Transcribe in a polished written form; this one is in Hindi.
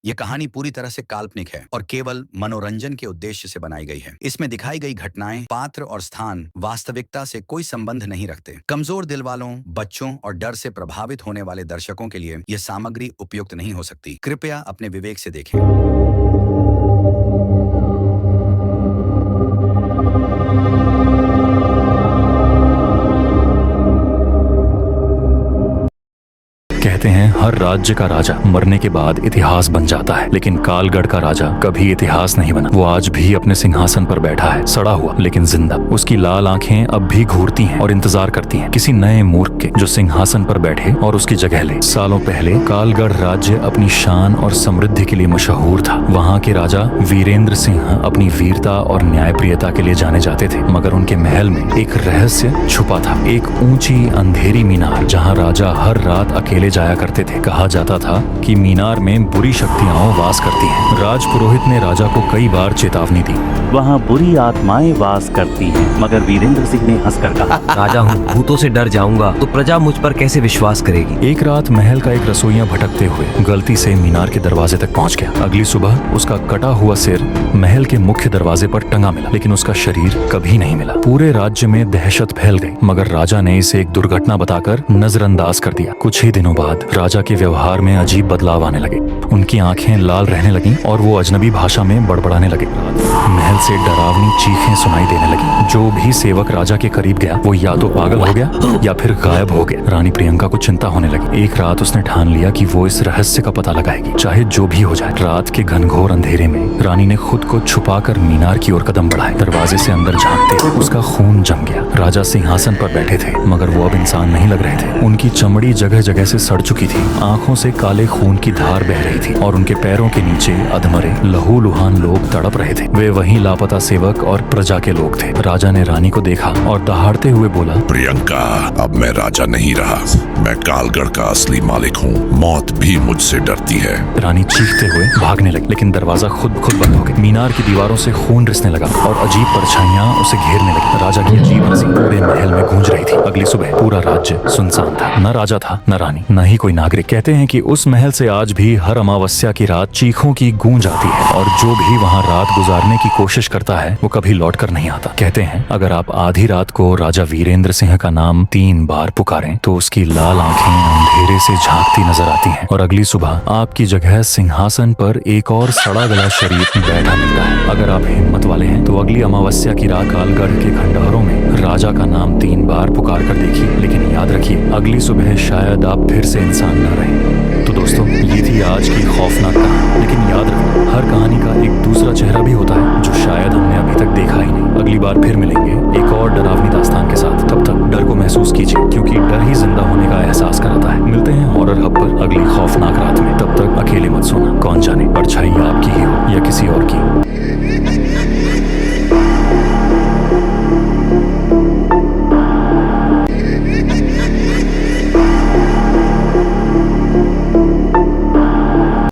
ये कहानी पूरी तरह से काल्पनिक है और केवल मनोरंजन के उद्देश्य से बनाई गई है। इसमें दिखाई गई घटनाएं, पात्र और स्थान वास्तविकता से कोई संबंध नहीं रखते। कमजोर दिल वालों, बच्चों और डर से प्रभावित होने वाले दर्शकों के लिए यह सामग्री उपयुक्त नहीं हो सकती। कृपया अपने विवेक से देखें। कहते हैं हर राज्य का राजा मरने के बाद इतिहास बन जाता है, लेकिन कालगढ़ का राजा कभी इतिहास नहीं बना। वो आज भी अपने सिंहासन पर बैठा है, सड़ा हुआ लेकिन जिंदा। उसकी लाल आंखें अब भी घूरती हैं और इंतजार करती हैं किसी नए मूर्ख के जो सिंहासन पर बैठे और उसकी जगह ले। सालों पहले कालगढ़ राज्य अपनी शान और समृद्धि के लिए मशहूर था। वहाँ के राजा वीरेंद्र सिंह अपनी वीरता और न्यायप्रियता के लिए जाने जाते थे, मगर उनके महल में एक रहस्य छुपा था। एक ऊंची अंधेरी मीनार जहाँ राजा हर रात अकेले जाया करते थे। कहा जाता था कि मीनार में बुरी शक्तियां वास करती हैं। राजपुरोहित ने राजा को कई बार चेतावनी दी, वहाँ बुरी आत्माएं वास करती हैं, मगर वीरेंद्र सिंह ने हंसकर कहा, राजा हूँ, भूतों से डर जाऊंगा तो प्रजा मुझ पर कैसे विश्वास करेगी। एक रात महल का एक रसोइया भटकते हुए गलती से मीनार के दरवाजे तक पहुँच गया। अगली सुबह उसका कटा हुआ सिर महल के मुख्य दरवाजे पर टंगा मिला, लेकिन उसका शरीर कभी नहीं मिला। पूरे राज्य में दहशत फैल गई, मगर राजा ने इसे एक दुर्घटना बताकर नजरअंदाज कर दिया। कुछ ही दिनों बाद राजा के व्यवहार में अजीब बदलाव आने लगे। उनकी आंखें लाल रहने लगीं और वो अजनबी भाषा में बड़बड़ाने लगे। महल से डरावनी चीखें सुनाई देने लगी। जो भी सेवक राजा के करीब गया वो या तो पागल हो गया या फिर गायब हो गया। रानी प्रियंका को चिंता होने लगी। एक रात उसने ठान लिया कि वो इस रहस्य का पता लगाएगी, चाहे जो भी हो जाए। रात के घनघोर अंधेरे में रानी ने खुद को छुपाकर मीनार की ओर कदम बढ़ाए। दरवाजे से अंदर झांकते उसका खून जम गया। राजा सिंहासन पर बैठे थे, मगर वो अब इंसान नहीं लग रहे थे। उनकी चमड़ी जगह जगह से सड़ चुकी थी, आंखों से काले खून की धार बह रही थी और उनके पैरों के नीचे अधमरे लहूलुहान लोग तड़प रहे थे। वे वहीं लापता सेवक और प्रजा के लोग थे। राजा ने रानी को देखा और दहाड़ते हुए बोला, प्रियंका, अब मैं राजा नहीं रहा, मैं कालगढ़ का असली मालिक हूँ। मौत भी मुझसे डरती है। रानी चीखते हुए भागने लगी, लेकिन दरवाजा खुद बंद हो गया। मीनार की दीवारों से खून रिसने लगा और अजीब परछाइयां उसे घेरने लगी। राजा की अजीब हंसी पूरे महल में गूंज रही थी। अगली सुबह पूरा राज्य सुनसान था। न राजा था, न रानी, न ही कोई नागरिक। कहते हैं कि उस महल से आज भी हर अमावस्या की रात चीखों की गूंज आती है और जो भी वहाँ रात गुजारने की कोशिश करता है वो कभी लौट कर नहीं आता। कहते हैं अगर आप आधी रात को राजा वीरेंद्र सिंह का नाम 3 बार पुकारें तो उसकी लाल आंखें अंधेरे से झांकती नजर आती हैं और अगली सुबह आपकी जगह सिंहासन पर एक और सड़ा गला शरीर बैठा मिलता है। अगर आप हिम्मत वाले हैं तो अगली अमावस्या की रात कालगढ़ के खंडहरों में राजा का नाम 3 बार पुकार कर देखिए, लेकिन याद रखिए अगली सुबह शायद आप फिर से इंसान न रहें। तो दोस्तों, ये थी आज की खौफनाक कहानी, लेकिन याद रखना हर कहानी का एक दूसरा चेहरा भी होता है जो शायद हमने अभी तक देखा ही नहीं। अगली बार फिर मिलेंगे एक और डरावनी दास्तान के साथ। तब तक डर को महसूस कीजिए, क्योंकि डर ही जिंदा होने का एहसास कराता है। मिलते हैं हॉरर हब पर अगली खौफनाक रात में। तब तक अकेले मत सोना, कौन जाने परछाई आपकी ही हो या किसी और की।